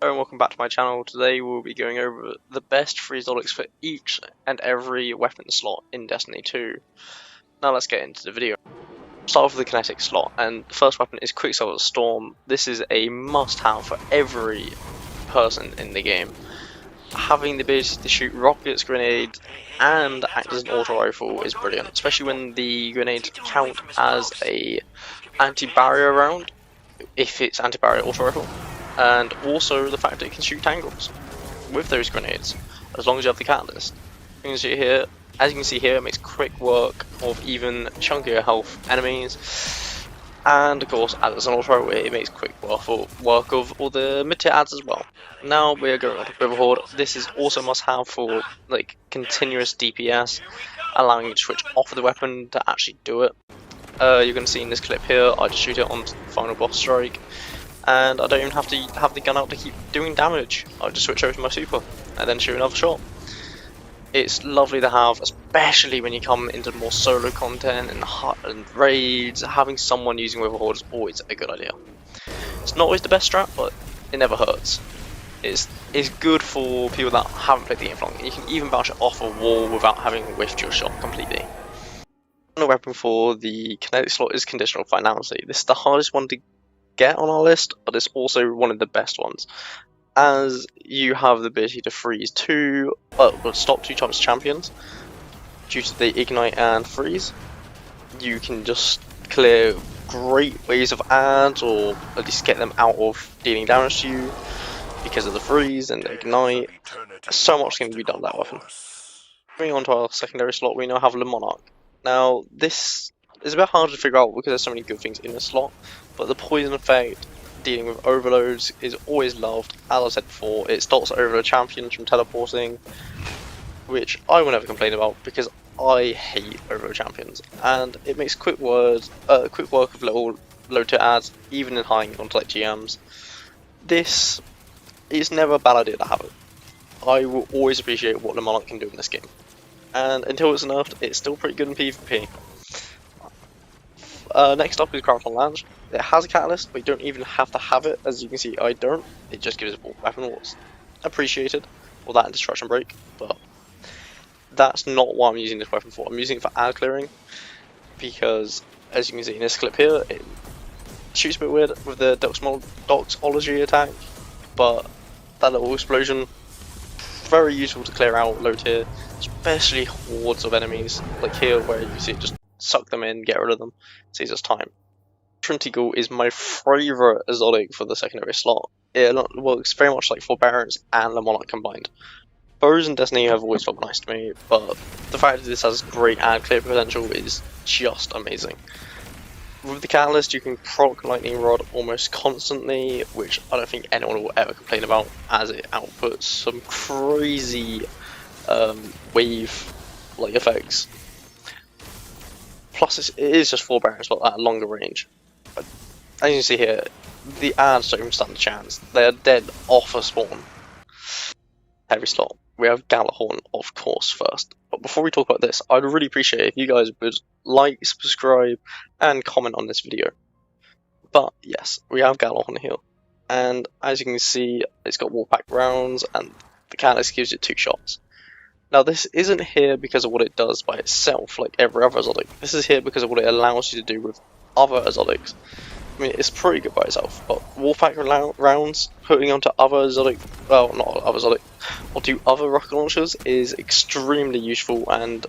Hello and welcome back to my channel. Today we'll be going over the best free exotics for each and every weapon slot in Destiny 2. Now let's get into the video. Start off with the Kinetic slot, and the first weapon is Quicksilver Storm. This is a must-have for every person in the game. Having the ability to shoot rockets, grenades, and act as an auto rifle is brilliant, especially when the grenades count as a anti-barrier round, if it's anti-barrier auto rifle. And also the fact that it can shoot tangles with those grenades, as long as you have the catalyst. As you can see here, it makes quick work of even chunkier health enemies, and of course, as an auto, it makes quick work of all the mid-tier adds as well. Now we are going on to River Horde. This is also must-have for like continuous DPS, allowing you to switch off of the weapon to actually do it. You're going to see in this clip here, I just shoot it on final boss strike, and I don't even have to have the gun out to keep doing damage. I just switch over to my super and then shoot another shot. It's lovely to have, especially when you come into more solo content and raids. Having someone using River Horde is always a good idea. It's not always the best strat, but it never hurts. It's good for people that haven't played the game for long. You can even bounce it off a wall without having whiffed your shot completely. The weapon for the Kinetic slot is Conditional Finality. This is the hardest one to get on our list, but it's also one of the best ones, as you have the ability to freeze stop two times champions due to the ignite and freeze. You can just clear great waves of adds, or at least get them out of dealing damage to you because of the freeze and the ignite. So much can be done with that weapon. Moving on to our secondary slot, we now have Le Monarch. Now this is a bit harder to figure out because there's so many good things in the slot, but the poison effect dealing with overloads is always loved. As I said before, it stops overload champions from teleporting, which I will never complain about because I hate overload champions, and it makes quick work of little low tier adds, even in high onto like GMs. This is never a bad idea to have it. I will always appreciate what the Monarch can do in this game, and until it's nerfed, it's still pretty good in PvP. Next up is Graphical Lance. It has a catalyst, but you don't even have to have it. As you can see, I don't. It just gives a weapon what's appreciated, or that and Destruction Break, but that's not what I'm using this weapon for. I'm using it for ad clearing, because as you can see in this clip here, it shoots a bit weird with the doxology attack, but that little explosion, very useful to clear out low tier, especially hordes of enemies, like here where you can see it just suck them in, get rid of them, saves us time. Trintigal is my favourite exotic for the secondary slot. It works very much like Forbearance and Le Monarch combined. Bows and Destiny have always felt nice to me, but the fact that this has great ad clear potential is just amazing. With the catalyst, you can proc Lightning Rod almost constantly, which I don't think anyone will ever complain about, as it outputs some crazy wave-like effects. Plus, it is just Forbearance, but at a longer range. But as you can see here, the ads don't even stand a chance. They are dead off a spawn. Every slot. We have Galahorn, of course, first. But before we talk about this, I'd really appreciate if you guys would like, subscribe, and comment on this video. But yes, we have Galahorn here. And as you can see, it's got Warpack rounds, and the catalyst gives it 2 shots. Now this isn't here because of what it does by itself, like every other exotic. This is here because of what it allows you to do with other exotics. I mean, it's pretty good by itself, but Warpack rounds, putting onto other exotic, well, not other exotic, onto other rocket launchers is extremely useful, and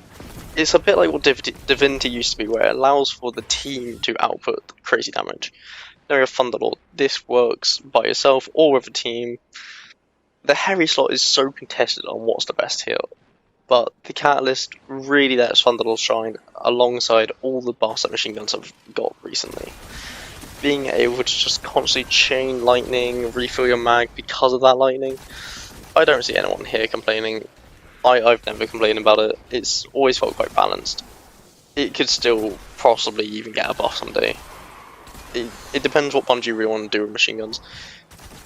it's a bit like what Divinity used to be, where it allows for the team to output crazy damage. Now you have Thunderlord. This works by yourself or with a team. The heavy slot is so contested on what's the best here, but the catalyst really lets Thunderlord shine alongside all the buffs that machine guns have got recently. Being able to just constantly chain lightning, refill your mag because of that lightning, I don't see anyone here complaining. I've never complained about it. It's always felt quite balanced. It could still possibly even get a buff someday. It depends what Bungie really want to do with machine guns.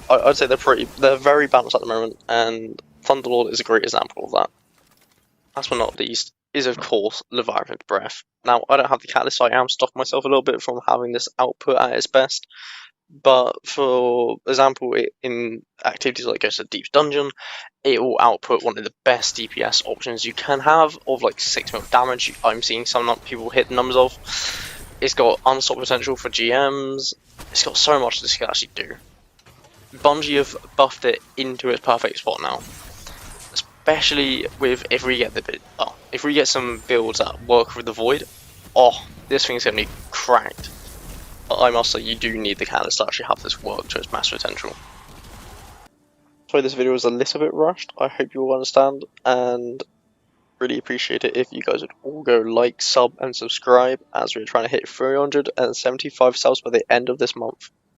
I'd say they're very balanced at the moment, and Thunderlord is a great example of that. Last but not least is of course Levironment Breath. Now I don't have the catalyst, so I am stopping myself a little bit from having this output at its best, But for example, in activities like Go to the Deep Dungeon, it will output one of the best DPS options you can have of like 6 mil damage. I'm seeing some people hit the numbers of. It's got unstop potential for GMs. It's got so much this can actually do. Bungie have buffed it into its perfect spot now, especially with if we get some builds that work with the Void. Oh, this thing's gonna be cracked. But I must say, you do need the catalyst to actually have this work to its max potential. Sorry this video was a little bit rushed. I hope you all understand, and really appreciate it if you guys would all go like, sub, and subscribe, as we're trying to hit 375 subs by the end of this month.